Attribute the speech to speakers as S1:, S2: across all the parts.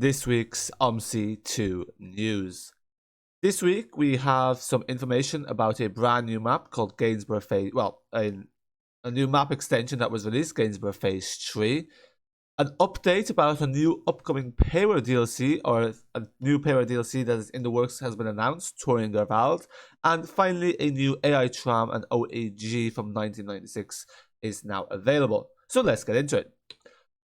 S1: this week's Omsi 2 news. This week we have some information about a brand new map called Gainsborough Phase. Well, a new map extension that was released, Gainsborough Phase 3. An update about a new upcoming payload DLC, or a new payload DLC that is in the works has been announced, Thuringer Wald. And finally, a new AI Tram and OEG from 1996 is now available. So let's get into it.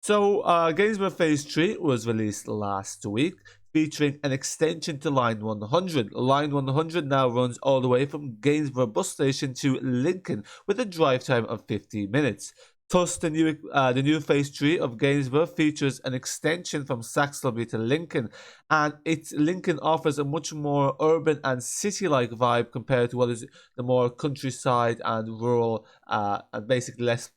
S1: So, Gainsborough Phase 3 was released last week, featuring an extension to Line 100. Line 100 now runs all the way from Gainsborough bus station to Lincoln with a drive time of 50 minutes. Thus, the new Phase 3 of Gainsborough features an extension from Saxlby to Lincoln, and Lincoln offers a much more urban and city-like vibe compared to what is the more countryside and rural and basically less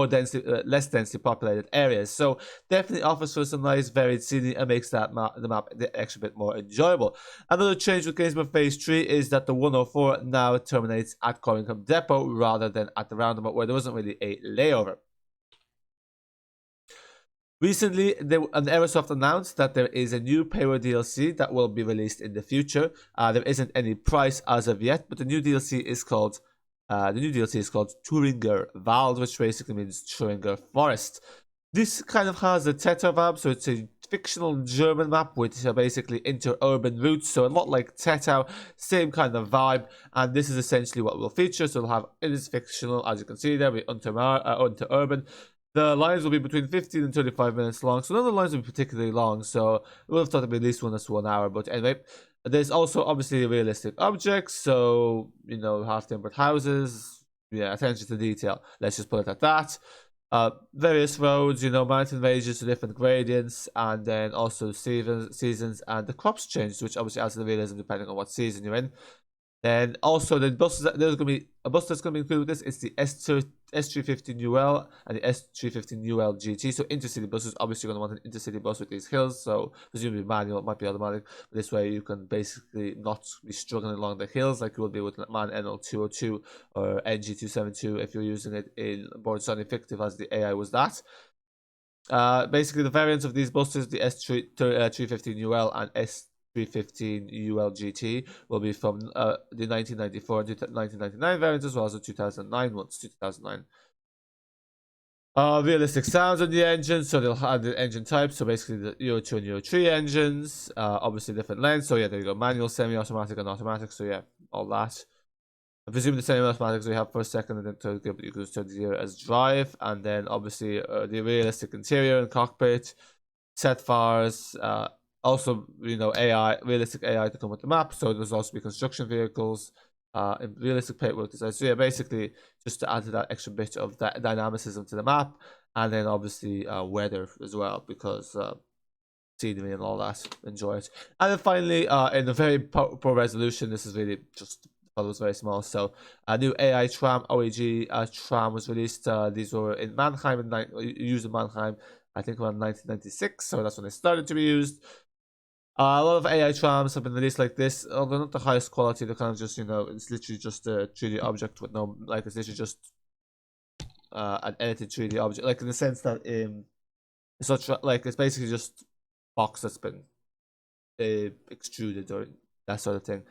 S1: densely populated areas. So definitely offers for some nice varied scenery and makes the map the extra bit more enjoyable. Another change with Gainsborough Phase 3 is that the 104 now terminates at Corringham Depot rather than at the roundabout, where there wasn't really a layover. Recently, Aerosoft announced that there is a new payload DLC that will be released in the future. There isn't any price as of yet, but the new DLC is called Thuringer Wald, which basically means Thuringer Forest. This kind of has a Tetra vibe, so it's a fictional German map with basically interurban routes, so a lot like Tetau, same kind of vibe, and this is essentially what will feature. So it is fictional, as you can see there, with interurban. The lines will be between 15 and 35 minutes long, so none of the lines will be particularly long, so we would have thought it'd be at least 1 hour, but anyway. There's also obviously realistic objects, so, half-timbered houses, attention to detail. Let's just put it at that. Various roads, mountain ranges to different gradients, and then also seasons, and the crops change, which obviously adds to the realism depending on what season you're in. Then also the buses, there's going to be a bus that's going to be included with this. It's the S315UL and the S315UL GT. So intercity buses, obviously you're going to want an intercity bus with these hills. So presumably manual, it might be automatic. But this way you can basically not be struggling along the hills like you will be with MAN NL202 or NG272 if you're using it in Board Sunny Fictive, as the AI was that. Basically the variants of these buses, the S315UL and S315UL GT, will be from the 1994 and 1999 variants, as well as the 2009 ones. 2009. Realistic sounds on the engine, so they'll have the engine types, so basically the Euro 2 and Euro 3 engines, obviously different lengths, so yeah, there you go, manual, semi-automatic, and automatic, so yeah, all that. I presume the semi-automatics we have first, second, and then third gear, but you can use third gear as drive, and then obviously the realistic interior and cockpit, set fars, also, realistic AI to come with the map, so there's also be construction vehicles, realistic paintwork design. So yeah, basically just to add to that extra bit of that dynamicism to the map, and then obviously weather as well, because scenery and all that, enjoy it. And then finally, in a very poor resolution, this is really just, it was very small, so a new AI Tram OEG Tram was released. These were in Mannheim, used in Mannheim, I think around 1996, so that's when they started to be used. A lot of AI trams have been released like this, although not the highest quality. They're kind of just, it's literally just a 3D object with no, like, it's literally just an edited 3D object, like in the sense that it's not like, it's basically just box that's been extruded or that sort of thing.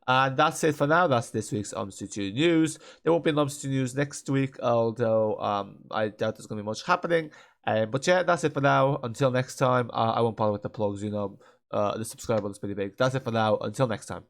S1: And that's it for now. That's this week's Omsi 2 news. There won't be an Omsi 2 news next week, although I doubt there's going to be much happening. But yeah, that's it for now. Until next time, I won't bother with the plugs, the subscribe button is pretty big. That's it for now. Until next time.